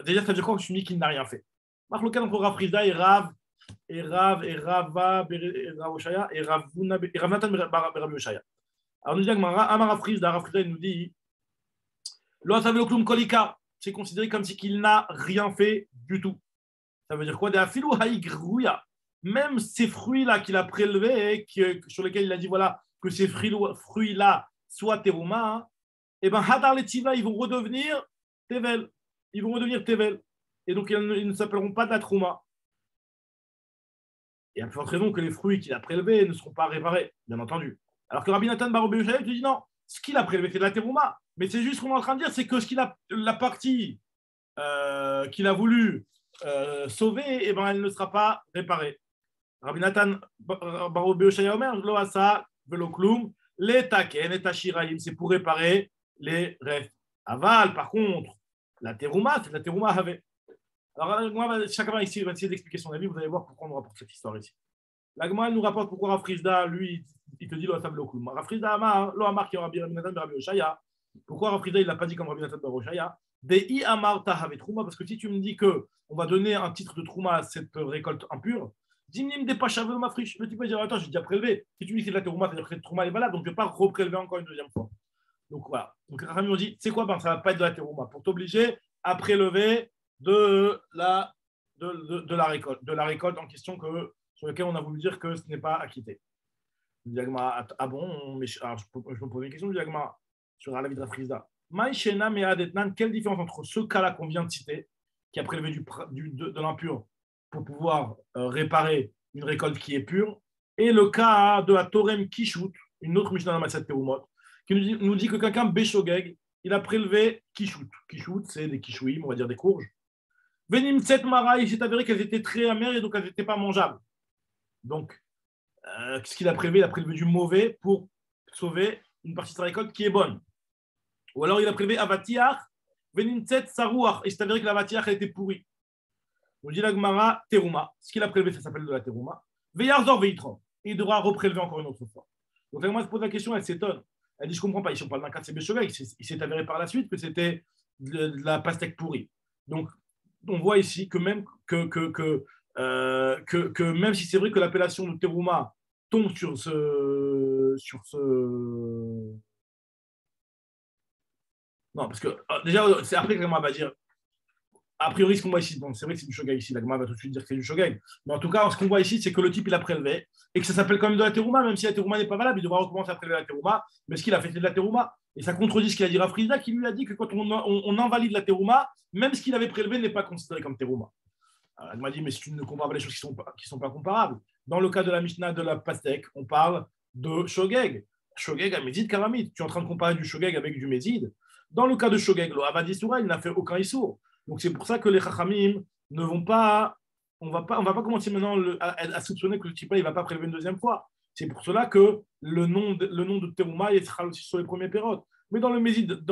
Déjà, ça veut dire quoi que je suis dit qu'il n'a rien fait. Marc lequel entre Rav Frida et Rav, et Rava, et Ravoshaya, et Ravnatan Berabi Oshaya. Alors, nous dit Gemara, Amar Rav Frida, il nous dit, Lo Asav Lo Klum Kolika, c'est considéré comme si qu'il n'a rien fait du tout. Ça veut dire quoi? De Afilu Haïgrouya. Même ces fruits-là qu'il a prélevés, sur lesquels il a dit, voilà, que ces fruits-là soient terouma, et bien, Hadar les Tiva, ils vont redevenir Tevel. Ils vont redevenir Tevel. Et donc, ils ne s'appelleront pas de la Trouma. Et à plus forte raison que les fruits qu'il a prélevés ne seront pas réparés, bien entendu. Alors que Rabbi Nathan Barobé te dit non, ce qu'il a prélevé, c'est de la Terouma. Mais c'est juste ce qu'on est en train de dire, c'est que la partie qu'il a voulu sauver, eh ben, elle ne sera pas réparée. Rabbi Nathan Barobé Omer, Lo Asa, Velo Klum, les Taken et Tashiraim, c'est pour réparer les restes. Aval, par contre, la terouma, c'est la terouma avait. Alors, moi, chacun ici va essayer d'expliquer son avis. Vous allez voir pourquoi on nous rapporte cette histoire ici. La Gemara nous rapporte pourquoi Rafrizda, lui, il te dit lo asab lo klum. Rafrizda amar, lo amar qui Rabbi Nathan Rabbi Oshaya. Pourquoi Rafrizda, il l'a pas dit comme Rabbi Nathan Rabbi Oshaya? Dei amar tahave trouma, parce que si tu me dis que on va donner un titre de trouma à cette récolte impure, dimnim des pachavel ma friche. Le type va dire attends, j'ai déjà prélevé. Si tu me dis que c'est de la terouma, c'est-à-dire que cette trouma est valable, donc je ne vais pas reprélever encore une deuxième fois. Donc voilà. Donc les Rachamim ont dit, c'est quoi? Ben, ça ne va pas être de la terouma. Pour t'obliger à prélever de la récolte en question sur laquelle on a voulu dire que ce n'est pas acquitté. Ah bon, mais, alors, je me pose une question, Diagma, sur la vie de Rafrizda. Maïchena et Adetnan, quelle différence entre ce cas-là qu'on vient de citer, qui a prélevé de l'impur pour pouvoir réparer une récolte qui est pure, et le cas de la Torem Kishut, une autre Mishnah dans Maset Terumot, qui nous dit que quelqu'un Béchogeg, il a prélevé Kishut. Kishut, c'est des kishouim, on va dire des courges. Venim Tset Mara, il s'est avéré qu'elles étaient très amères et donc elles n'étaient pas mangeables. Donc, ce qu'il a prélevé? Il a prélevé du mauvais pour sauver une partie de sa récolte qui est bonne. Ou alors il a prélevé Avatiach, Venim Tset Sarouach, et il s'est avéré que l'Avatiach était pourrie. On dit la Gemara, Teruma. Ce qu'il a prélevé, ça s'appelle de la Teruma. Veyarzor Veitron. Et il devra reprélever encore une autre fois. Donc la Gemara se pose la question, elle s'étonne. Elle dit, je ne comprends pas. Ici, on parle d'un cas de Sébéchogeg. Il s'est avéré par la suite que c'était de la pastèque pourrie. Donc, on voit ici que même, même si c'est vrai que l'appellation de Teruma tombe sur ce. Non, parce que déjà, c'est après que la Gemara va dire. A priori, ce qu'on voit ici, bon, c'est vrai que c'est du shogeg ici, la Gemara va tout de suite dire que c'est du shogeg. Mais en tout cas, ce qu'on voit ici, c'est que le type, il a prélevé et que ça s'appelle quand même de la terouma, même si la terouma n'est pas valable, il devra recommencer à prélever la terouma. Mais ce qu'il a fait, c'est de la terouma. Et ça contredit ce qu'il a dit Rafrizda, qui lui a dit que quand on invalide la terouma, même ce qu'il avait prélevé n'est pas considéré comme terouma. Elle m'a dit, mais si tu ne comprends pas les choses qui sont pas comparables. Dans le cas de la Mishnah de la pastèque, on parle de Shogeg. Shogeg à Mézid Karamid. Tu es en train de comparer du Shogeg avec du Mézid. Dans le cas de Shogeg, le Avad Issoura, il n'a fait aucun Issour. Donc c'est pour ça que les Chachamim ne vont pas. On va pas commencer maintenant à soupçonner que le Tipa ne va pas prélever une deuxième fois. C'est pour cela que le nom de Terouma il sera aussi sur les premiers pérodes. Mais dans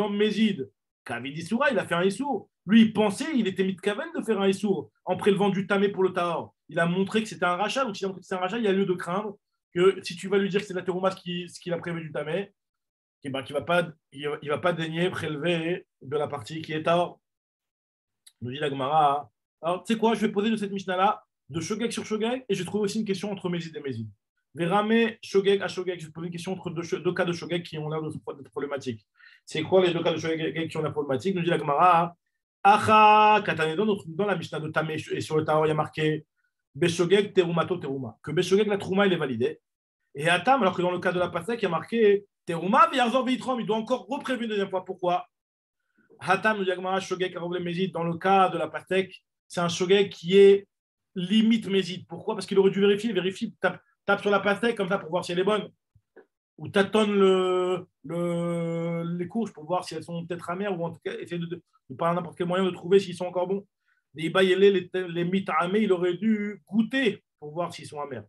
Mézid, Kavid Issoura, il a fait un Issour. Lui, il pensait, il était mitkaven de faire un Issour en prélevant du tamé pour le tahor. Il a montré que c'était un rachat. Donc, s'il a montré que c'est un rachat, il y a lieu de craindre que si tu vas lui dire que c'est la terouma ce qu'il a prélevé du tamé, il ne va pas daigner prélever de la partie qui est tahor. Nous dit la Gemara. Alors, tu sais quoi, je vais poser de cette Mishnah-là de Shogeg sur Shogeg et je trouve aussi une question entre Mézid et Mézid. Verame, Shogeg à Shogeg, je vais poser une question entre deux cas de Shogeg qui ont l'air d'être problématiques. C'est quoi les deux cas de Shogeg qui ont l'air problématiques? Nous dit la Gemara. Acha, Katanedon, dans la Mishnah de Tamé et sur le Tahor, il y a marqué Beshogeg, Terumato, Teruma. Que Beshogeg, la Trouma, il est validé. Et Atam, alors que dans le cas de la Pasek, il y a marqué Teruma, Viarzor, Veitrom, il doit encore reprévenir une deuxième fois. Pourquoi? Hatam, nous dit la Gemara, Shogeg, Karovle, Mézid, dans le cas de la Pasek, c'est un Shogeg qui est limite Mézid. Pourquoi? Parce qu'il aurait dû vérifier, tape sur la Pasek comme ça pour voir si elle est bonne. Ou tâtonne les courges pour voir si elles sont peut-être amères, ou en tout cas essayer de par n'importe quel moyen de trouver s'ils sont encore bons. Les mitamés, il aurait dû goûter pour voir s'ils sont amers.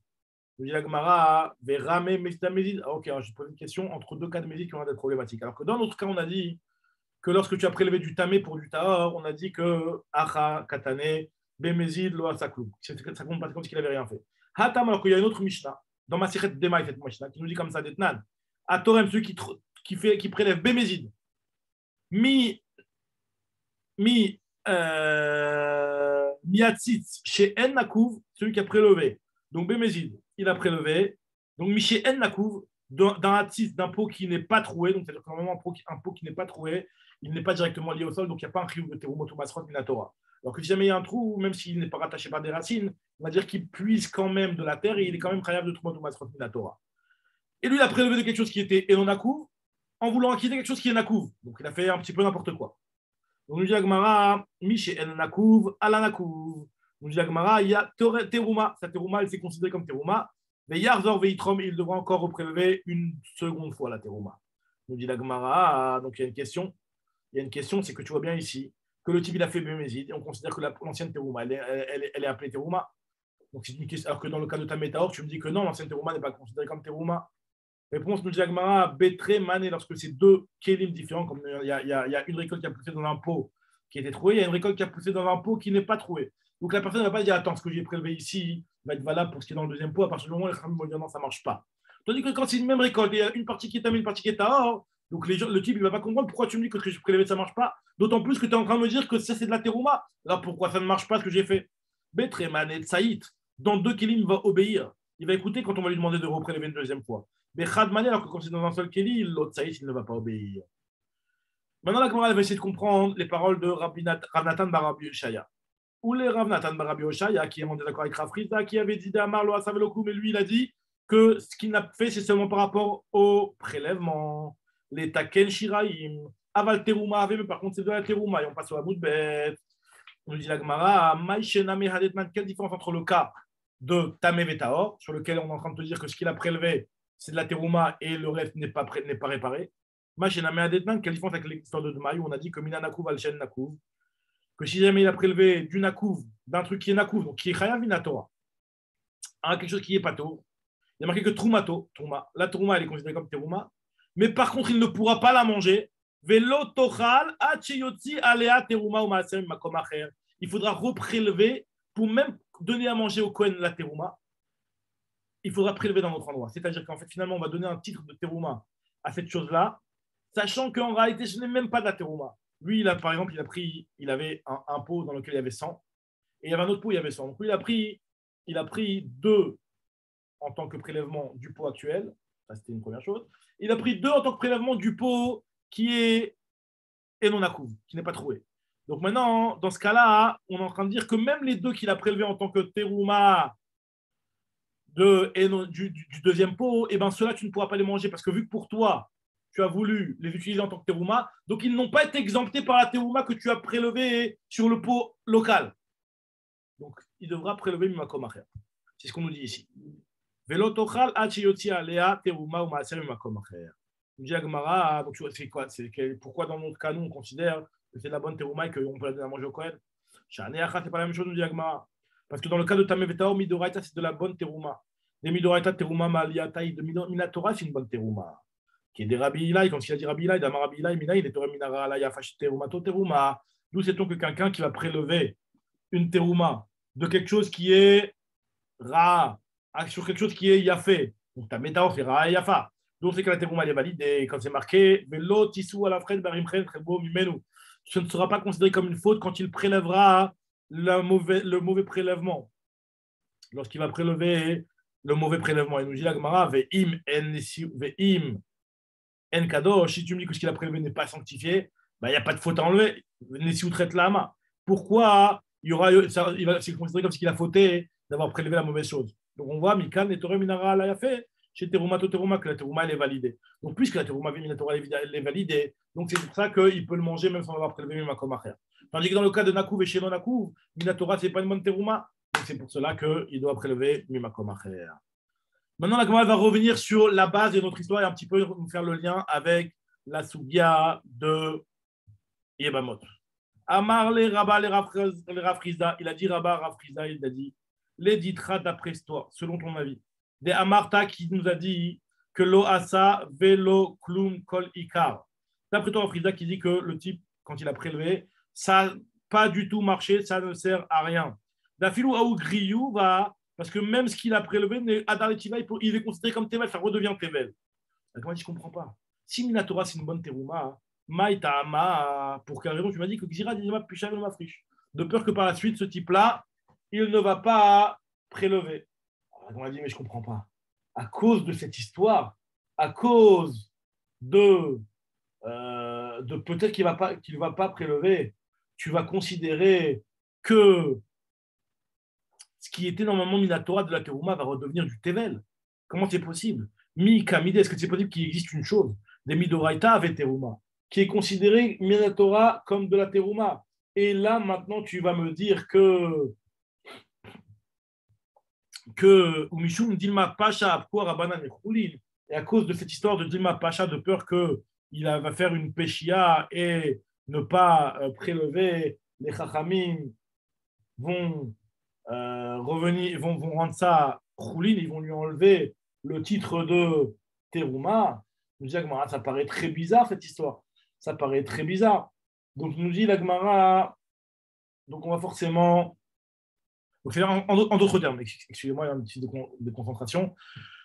Je dis la Gemara, Verame, Mézid. Ok, alors je pose une question entre deux cas de Mézid qui vont être problématiques. Alors que dans notre cas, on a dit que lorsque tu as prélevé du tamé pour du tahor, on a dit que Acha, Katane, Bémézid, Loa, Saklou. Ça compte pas comme s'il n'avait rien fait. Hatam, alors qu'il y a une autre Mishnah, dans ma Sichet Demaï, cette Mishnah, qui nous dit comme ça d'Etnan, à Torem, celui qui prélève Bémézid, Miatzitz, chez En Nakouv, celui qui a prélevé. Donc Bémézid, il a prélevé. Donc Miché En Nakouv, d'un Hatzitz, d'un pot qui n'est pas troué, donc c'est-à-dire que normalement un pot qui n'est pas troué, il n'est pas directement lié au sol, donc il n'y a pas un chiyuv de Terumoto Masrot Minatora. Alors que si jamais il y a un trou, même s'il n'est pas rattaché par des racines, on va dire qu'il puise quand même de la terre et il est quand même chayav de Terumoto Masrot Minatora. Et lui, il a prélevé de quelque chose qui était Enon Nakouv en voulant acquitter quelque chose qui est Nakouv. Donc il a fait un petit peu n'importe quoi. Donc nous dit Agmara, Miché En Nakouv, Ala Nakouv. Nous dit Agmara, il y a Teruma. Sa Teruma, elle s'est considérée comme Teruma. Mais Yarzor Veitrom, il devra encore reprélever une seconde fois la Teruma. Nous dit Agmara, donc il y a une question. Il y a une question, c'est que tu vois bien ici que le type il a fait Bémézid et on considère que l'ancienne Teruma, elle est appelée Teruma. Donc c'est une question, alors que dans le cas de ta métaor, tu me dis que non, l'ancienne Teruma n'est pas considérée comme Teruma. Réponse nous dit Agmara, Bétré, Mané, lorsque c'est deux kélim différents, comme il y a une récolte qui a poussé dans un pot qui était trouée, il y a une récolte qui a poussé dans un pot qui n'est pas trouée. Donc la personne ne va pas dire attends, ce que j'ai prélevé ici va être valable pour ce qui est dans le deuxième pot, à partir du moment où les Khamim vont dire non, ça ne marche pas. Tandis que quand c'est une même récolte, il y a une partie qui est tamée, une partie qui est tahor, donc le type il ne va pas comprendre pourquoi tu me dis que ce que j'ai prélevé ça ne marche pas, d'autant plus que tu es en train de me dire que ça c'est de la terouma. Alors pourquoi ça ne marche pas ce que j'ai fait? Bétré, Mané, Saïd, dans deux kélim, il va obéir. Il va écouter quand on va lui demander de reprélever une deuxième fois. Mais Khadmané, alors que quand c'est dans un seul Kéli, l'autre Saïd, il ne va pas obéir. Maintenant, la Gemara va essayer de comprendre les paroles de Rav Natan bar Rabbi Yoshaya. Ou les Rav Natan bar Rabbi Yoshaya, qui est en désaccord avec Rav Friza, qui avait dit d'Amar lo Asaveloku, mais lui, il a dit que ce qu'il n'a fait, c'est seulement par rapport au prélèvement, les Taken Shiraim, Aval Teruma, mais par contre, c'est de la Teruma, et on passe au Hamoud Bet. On dit la Gemara, Maïshename Hadetman, quelle différence entre le cas de Tamé Vetaor, sur lequel on est en train de te dire que ce qu'il a prélevé, c'est de la terouma et le reste n'est pas réparé. Quelle différence avec l'histoire de Demaï où on a dit que Mina Nakouv Alchen Nakouv, que si jamais il a prélevé du Nakouv, d'un truc qui est Nakouv, donc qui est Chayav Minatora, à quelque chose qui est Pato, il y a marqué que Troumato, Trouma. La Trouma, elle est considérée comme terouma, mais par contre, il ne pourra pas la manger. Velo Tochal, Achiyotzi, Alea, Teruma, ou Maasem, Makomacher. Il faudra reprélever pour même donner à manger au Kohen la terouma. Il faudra prélever dans notre endroit. C'est-à-dire qu'en fait, finalement, on va donner un titre de terouma à cette chose-là, sachant qu'en réalité, ce n'est même pas de la terouma. Lui, par exemple, il avait un pot dans lequel il y avait 100, et il y avait un autre pot, il y avait 100. Donc, lui, il a pris 2 en tant que prélèvement du pot actuel. Ça, c'était une première chose. Il a pris 2 en tant que prélèvement du pot qui est non Nakouv, qui n'est pas trouvé. Donc maintenant, dans ce cas-là, on est en train de dire que même les 2 qu'il a prélevés en tant que terouma du deuxième pot, et ben ceux-là, tu ne pourras pas les manger parce que vu que pour toi, tu as voulu les utiliser en tant que terouma, donc ils n'ont pas été exemptés par la terouma que tu as prélevée sur le pot local. Donc, il devra prélever Mimakom Acher. C'est ce qu'on nous dit ici. Velo tochal ad sheyotzi alea teruma ou maaser mimakom acher. Nous dit la Gemara, donc c'est quoi? Pourquoi dans notre cas, nous, on considère que c'est de la bonne teruma et qu'on peut la donner à manger au Kohen? Shane Achat, c'est pas la même chose, nous dit la Gemara. Parce que dans le cas de Tameh Vetao, Midoraita, c'est de la bonne teruma. Des Midoraita, teruma maliataï, de Minatora, c'est une bonne teruma. Qui est des Rabbi Ilaï, quand il a dit Rabbi Ilaï, d'Amar Rabbi Ilaï, Mina, il est Torah Minara, Alaya, Fash Terumato, teruma. D'où sait-on que quelqu'un qui va prélever une teruma de quelque chose qui est ra, sur quelque chose qui est yafé. Donc ta métaphore c'est ra et yafa. Donc c'est que la terouma est validée quand c'est marqué velo tissou à la fred barimchen trebo mimenu. Ce ne sera pas considéré comme une faute quand il prélèvera le mauvais prélèvement. Lorsqu'il va prélever le mauvais prélèvement. Et nous dit la Gemara ve'im en kadosh. Si tu me dis que ce qu'il a prélevé n'est pas sanctifié, il n'y a pas de faute à enlever. Nessiou traite la main. Pourquoi c'est considéré comme ce qu'il a fauté d'avoir prélevé la mauvaise chose. Donc on voit Mikan et Torah Minara l'a fait chez Teruma Teruma que la Teruma elle est validée. Donc puisque la Teruma Minatora elle est validée, donc c'est pour ça qu'il peut le manger même sans avoir prélevé Mimakom Acher. Tandis que dans le cas de Nakouv et chez non Nakouv, Minatora c'est pas une bonne Teruma, donc c'est pour cela qu'il doit prélever Mimakom Acher. Maintenant la Gemara va revenir sur la base de notre histoire et un petit peu nous faire le lien avec la Sugia de Yebamot. Amar les Rabba, les Rafriza, il a dit Rabba, Rafriza, il a dit les ditra d'après toi, selon ton avis. Des Amarta qui nous a dit que lo asa velo klum kol ikar. D'après toi, Rafriza qui dit que le type, quand il a prélevé, ça n'a pas du tout marché, ça ne sert à rien. Dafilou aou griyou va, parce que même ce qu'il a prélevé, il est considéré comme Tevel, ça redevient Tevel. Comment je ne comprends pas. Si Minatora c'est une bonne Teruma, Maïtama, pour quelle raison tu m'as dit que Xira Dizima Picham ma friche. De peur que par la suite, ce type-là, il ne va pas prélever. On m'a dit, mais je ne comprends pas. À cause de cette histoire, à cause de peut-être qu'il ne va pas prélever, tu vas considérer que ce qui était normalement Minatora de la Teruma va redevenir du Tevel. Comment c'est possible? Mi Kamide, est-ce que c'est possible qu'il existe une chose, des Midoraita avec Teruma, qui est considéré Minatora comme de la Teruma? Et là, maintenant, tu vas me dire que Umishum Dilma Pacha, et à cause de cette histoire de Dilma Pacha, de peur qu'il va faire une péchia et ne pas prélever, les Chachamim vont revenir, vont rendre ça Khoulin, ils vont lui enlever le titre de Teruma. Nous dit la ça paraît très bizarre cette histoire. Ça paraît très bizarre. Donc nous dit la Gemara, donc on va forcément. Donc, en d'autres termes, excusez-moi, il y a un petit de concentration.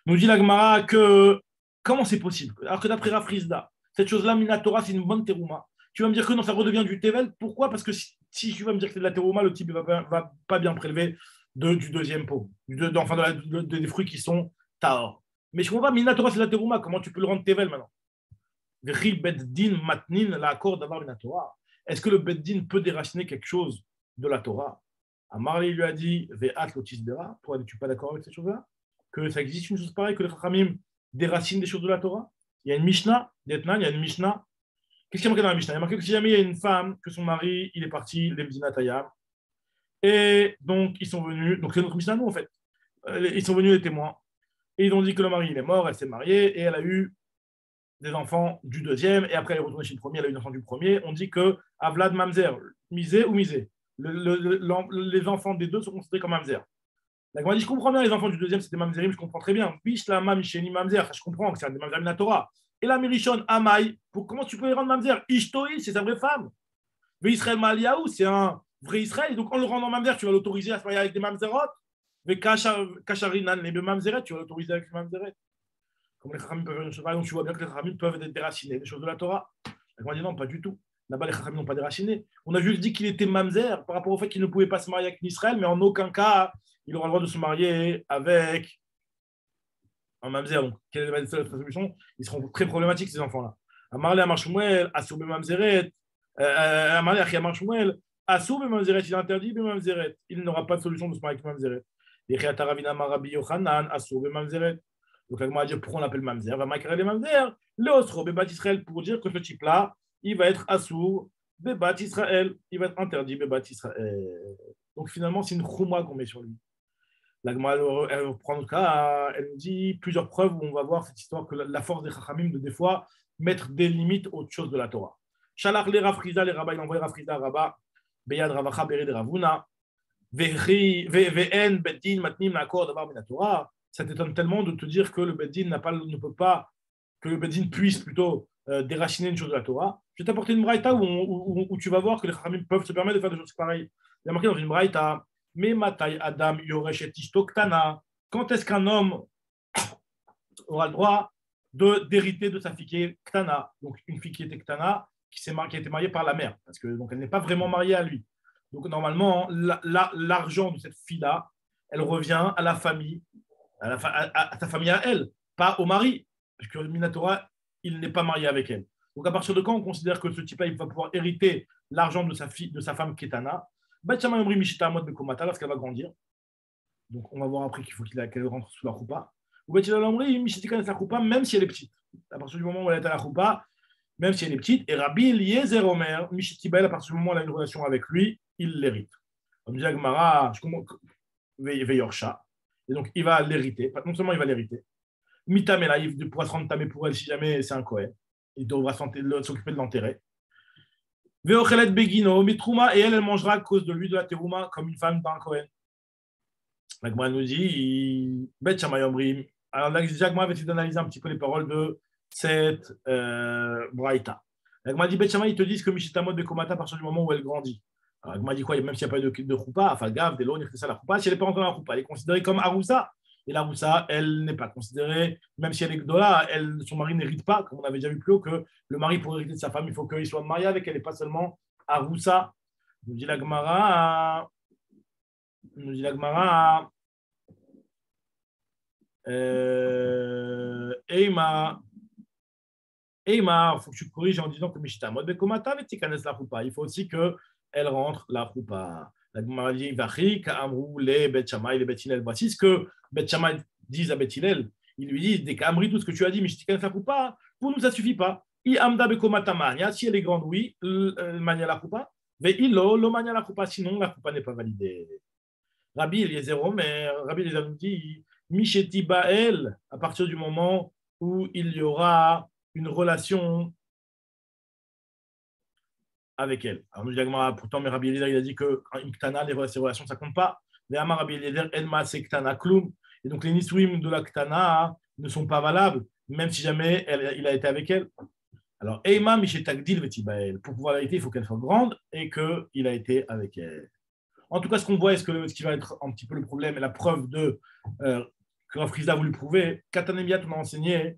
Nous dit la Gemara que comment c'est possible? Alors que d'après Rafrizda, cette chose-là, Minatora, c'est une bonne Teruma. Tu vas me dire que non, ça redevient du Tevel. Pourquoi? Parce que si tu vas me dire que c'est de la Teruma, le type ne va pas bien prélever du deuxième pot, enfin des fruits qui sont Tahor. Mais je ne comprends pas, Minatora, c'est de la Teruma. Comment tu peux le rendre Tevel maintenant? Beddin matnin l'accord d'avoir une Torah. Est-ce que le Beddin peut déraciner quelque chose de la Torah? Amarli lui a dit Ve'at lotisbera. Toi, n'es-tu pas d'accord avec cette chose-là? Que ça existe une chose pareille, que les Chachamim déracinent des choses de la Torah? Il y a une Mishnah, d'Etnan, il y a une Mishnah. Qu'est-ce qu'il y a marqué dans la Mishnah? Il y a marqué que si jamais il y a une femme, que son mari, il est parti, les Mdina Tayam, et donc ils sont venus, donc c'est notre Mishnah, nous en fait. Ils sont venus les témoins, et ils ont dit que le mari, il est mort, elle s'est mariée, et elle a eu des enfants du deuxième, et après elle est retournée chez le premier, elle a eu des enfants du premier. On dit que Avlad Mamzer, misé ou misé, les enfants des deux sont considérés comme Mamzer. La Gemara dit, je comprends bien, les enfants du deuxième, c'était Mamzerim, je comprends très bien. Bishlama Misheni Mamzer, je comprends que c'est des Mamzerim la Torah. Et la Mirishon Amaï, comment tu peux les rendre Mamzer? Ishtoi, c'est sa vraie femme. Mais Israël Maliaou, c'est un vrai Israël. Donc en le rendant Mamzer, tu vas l'autoriser à se marier avec des Mamzerot. Mais Kacharinan, les Mamzeret, tu vas l'autoriser avec les Mamzeret. Comme les Chachamim peuvent faire, donc tu vois bien que les Chachamim peuvent déraciner des choses de la Torah. La Gemara dit non, pas du tout. Là-bas, les Chachamim n'ont pas déraciné. On a juste dit qu'il était Mamzer par rapport au fait qu'il ne pouvait pas se marier avec Israël, mais en aucun cas, il aura le droit de se marier avec un Mamzer. Donc, quelle est la solution? Ils seront très problématiques, ces enfants-là. Amarle Amarshmuel, Assoube Mamzeret, Amarle Amar Shmuel, Assoube Mamzeret, il est interdit de Mamzeret. Il n'aura pas de solution de se marier avec Mamzeret. Yechiat Ravina Marabi Yochanan, Assoube Mamzeret. Donc, la Gemara dit pourquoi on l'appelle Mamzer? Va maquer les Mamzer, le Osro, Bébat Israël, pour dire que ce type-là, il va être assour, Bébat Israël, il va être interdit, Bébat Israël. Donc, finalement, c'est une chouma qu'on met sur lui. La Gemara, elle reprend le cas, elle nous dit plusieurs preuves où on va voir cette histoire que la force des Chachamim de des fois mettre des limites aux choses de la Torah. Shalach le Rav Friza, les rabbins, il envoie Rav Friza, Rabba, Beyad Ravacha, Bered Ravuna, Ve'en Beddin Matnim Nakor Davar Min Torah. Ça t'étonne tellement de te dire que le Beddin ne peut pas, que le Beddin puisse plutôt déraciner une chose de la Torah. Je vais t'apporter une braïta où tu vas voir que les Chachamim peuvent se permettre de faire des choses pareilles. Il y a marqué dans une braïta, mais Matai Adam Yoresh et Tishto Ktana. Quand est-ce qu'un homme aura le droit d'hériter de sa fille qui est Ktana, donc une fille qui était Ktana, qui a été mariée par la mère, parce que donc elle n'est pas vraiment mariée à lui. Donc normalement, l'argent de cette fille-là, elle revient à la famille, à sa famille à elle, pas au mari, parce que Minatora, il n'est pas marié avec elle. Donc à partir de quand on considère que ce type-là, il va pouvoir hériter l'argent de sa fille, de sa femme Ketana, parce qu'elle va grandir. Donc on va voir après qu'il faut qu'elle rentre sous la choupa. Ou même si elle est petite. À partir du moment où elle est à la choupa, même si elle est petite, et Rabbi Eliezer Omer, Mishitibel, à partir du moment où elle a une relation avec lui, il l'hérite. Comme dit Agmara, Veyorsha. Et donc il va l'hériter. Non seulement il va l'hériter, Mitamela, il pourra se rendre tamé pour elle si jamais c'est un Kohen. Il devra s'occuper de l'enterrer. Veochelet Begino, Mitrouma, et elle mangera à cause de lui de la terouma comme une femme d'un Kohen. L'Agmara nous dit, Bet Shamayomrim. Alors l'Agmara va essayer d'analyser un petit peu les paroles de cette braïta. L'Agmara dit, Bet Shammai, ils te disent que Mishitamot Bekomata à partir du moment où elle grandit. Alors l'Agmara dit quoi? Même s'il n'y a pas de choupa, enfin gave, des lots, ça la choupa, si elle n'est pas encore dans la choupa, elle est considérée comme Aroussa. Et la Roussa, elle n'est pas considérée, même si elle est Gdola, son mari n'hérite pas, comme on avait déjà vu plus haut, que le mari, pour hériter de sa femme, il faut qu'il soit marié avec elle et pas seulement Aroussa. Nous dit la Gemara, Eima, il faut que tu corriges en disant que Mishita mode Bekomata, mais tu connais la choupa. Il faut aussi qu'elle rentre la choupa. La Gemara dit Vachi, Ka'amrou, les Bet Shammai, les Bet Hillel. Voici ce que Bet Shammai disent à Bet Hillel. Ils lui disent, dès qu'Amri, tout ce que tu as dit, Mishita connais la choupa, pour nous, ça ne suffit pas. I Amda Bekomata Mania, si elle est grande, oui, Mania la choupa. Ve Ilo, lo Mania la choupa, sinon la choupa n'est pas validée. Rabbi Eliezer mais Rabbi Eliezer nous dit Misheti Bael, à partir du moment où il y aura une relation avec elle. Alors nous disons, pourtant, mais Rabbi Eliezer, il a dit que une ktana, ces relations, ça ne compte pas. Mais Amar Rabbi Eliezer, Elma se ktana kloum. Et donc les nisouim de la ktana ne sont pas valables, même si jamais il a été avec elle. Alors, Eima Mishetagdil Vetibael, pour pouvoir l'arrêter, il faut qu'elle soit grande et qu'il a été avec elle. En tout cas, ce qu'on voit, ce qui va être un petit peu le problème et la preuve que Rav Friza a voulu prouver, Katanemiyat, on a enseigné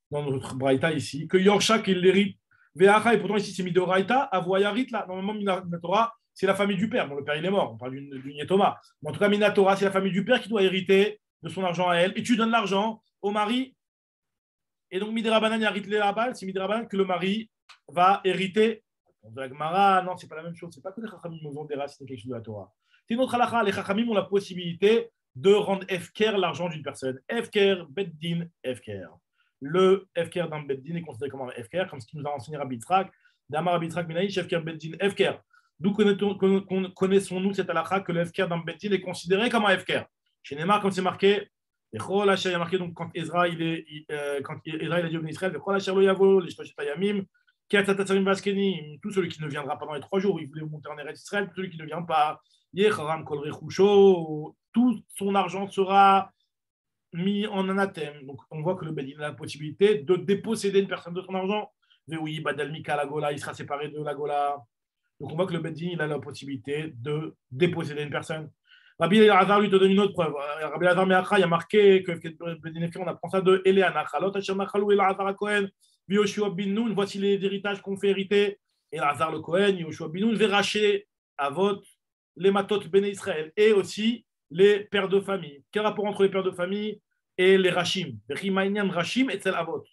dans notre Braïta ici, que Yorshak, il l'hérite. Ve'acha, et pourtant ici c'est Midoraïta, Avoyarit, là. Normalement, Minatora, c'est la famille du père. Bon, le père, il est mort, on parle du Yetoma. Mais en tout cas, Minatora, c'est la famille du père qui doit hériter de son argent à elle. Et tu donnes l'argent au mari. Et donc, Midirabanan, Yarit Le'abal, c'est Midirabanan que le mari va hériter. On dit Gemara, non, c'est pas la même chose. C'est pas que les Chachamim nous ont déraciné quelque chose de la Torah. C'est une autre halakha. Les Chachamim ont la possibilité de rendre Efker l'argent d'une personne. Efker, Beddin, Efker. Le Efker d'un Beddin est considéré comme un Efker, comme ce qui nous a enseigné Rabbi Yitzhak. Damar Rabbi Yitzhak Minaïch, Efker, Beddin, Efker. D'où connaissons-nous cette halakha que le Efker d'un Beddin est considéré comme un Efker. Chez Neymar, comme c'est marqué, il y a marqué donc quand Ezra il a dit au Israël, tout celui qui ne viendra pas dans les 3 jours, il voulait monter en Eretz Israël, tout celui qui ne vient pas, tout son argent sera mis en anathème. Donc on voit que le Bedin a la possibilité de déposséder une personne de son argent. Oui, Badalmika la Gola, il sera séparé de la Gola. Donc on voit que le Bedin il a la possibilité de déposséder une personne. Rabbi Elazar lui te donne une autre preuve. Rabbi Elazar Meachra, il y a marqué que on apprend ça de Elea Nachalot, Hashem Nachalou Elazar à Cohen, Yoshua bin Nun, voici les héritages qu'on fait hériter. Elazar le Cohen, Yoshua bin Nun, Véraché, Avot, les Matot Bene Israël, et aussi les pères de famille. Quel rapport entre les pères de famille et les Rachim? Rimaïnian Rachim et Tzel Avot.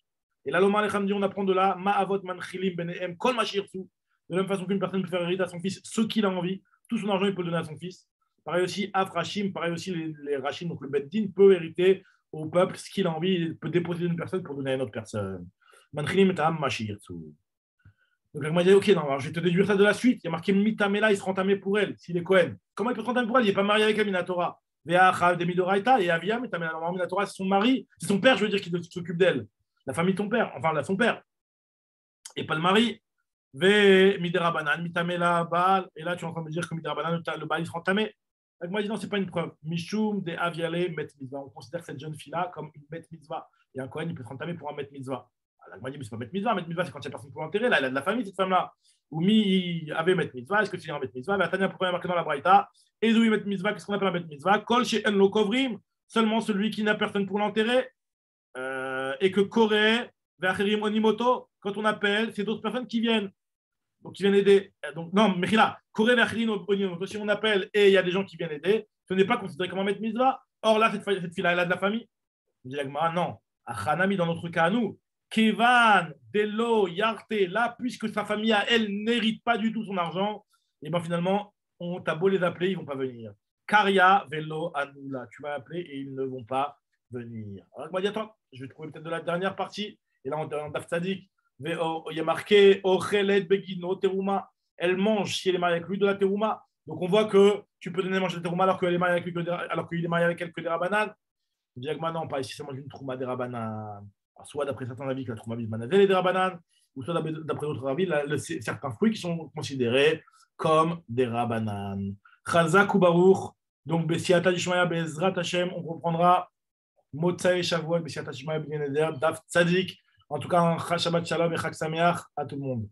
Et là, l'Omar Lechamdi, on apprend de là, Ma Avot Manchilim Benehem, Kol Mashirsu. De la même façon qu'une personne peut faire hériter à son fils ce qu'il a envie, tout son argent, il peut le donner à son fils. Pareil aussi, Afrachim, pareil aussi, les Rachim, donc le Beddin peut hériter au peuple ce qu'il a envie, il peut déposer une personne pour donner à une autre personne. Manchilim et Tam Mashirsu. Donc, il m'a dit, ok, non, alors je vais te déduire ça de la suite. Il y a marqué Mitamela, il sera entamé pour elle, s'il est Cohen. Comment il peut se entamé pour elle? Il n'est pas marié avec Aminatora. Ve'achal de midoraita, et Avia, mais normalement, la Torah, c'est son mari, c'est son père, je veux dire, qui s'occupe d'elle. La famille de ton père, enfin, là, son père, et pas le mari. Ve miderabanan, mitamela, baal, et là, tu es en train de me dire que miderabanan, le baal, il sera entamé. Donc, moi, je dis non, ce n'est pas une preuve. Mishum de aviale met mitzvah. On considère cette jeune fille-là comme une met mitzvah. Et un Kohen, il peut être entamé pour un met mitzvah. Alors, moi, je dis, mais ce n'est pas met mitzvah. Met mitzvah, c'est quand il n'y a personne pour l'enterrer. Là, elle a de la famille, cette femme-là. Ou mi avait met mitzvah. Est-ce que c'est un met mitzvah? Mais Tania, pourquoi il y a marqué dans la Braïta? Et d'où met mitzvah? Qu'est-ce qu'on appelle un met mitzvah? Kol chez en lo kovrim. Seulement celui qui n'a personne pour l'enterrer. Et que Koré, Ve'acherim onimoto, quand on appelle, c'est d'autres personnes qui viennent. Donc, qui viennent aider. Donc, non, mais là, Koré Ve'acherim onimoto, si on appelle et il y a des gens qui viennent aider, ce n'est pas considéré comme un met mitzvah. Or là, cette fille-là, elle a de la famille. Je dis, ah non. Achanami, dans notre cas à nous, Kevan, Delo, Yarte, là, puisque sa famille à elle n'hérite pas du tout son argent, et bien finalement, on t'a beau les appeler, ils ne vont pas venir. Karia, Velo, Anoula, tu m'as appelé et ils ne vont pas venir. Alors, moi, dis, attends, je vais trouver peut-être de la dernière partie. Et là, on est en Daf Tzadik. Il y a marqué Ochelet Begino Teruma. Elle mange, si elle est mariée avec lui, de la Teruma. Donc, on voit que tu peux donner à manger de Teruma alors qu'il est marié avec lui, alors qu'il est marié avec elle que des Rabanan. Je dis, non, pas ici, c'est mange une Trouma des Rabanan. Soit d'après certains avis que la Trouma Bismanazel est des Rabanan, ou soit d'après d'autres avis, certains fruits qui sont considérés comme des Rabanan. Chazak ou Baruch. Donc, Bessiata Dishmaya, Bezrat Hashem, on reprendra Motsae Shavuot, Bessiata Dishmaya, B'Neder, Daf Tzadik. En tout cas, un Shabbat Shalom et Chag Sameach à tout le monde.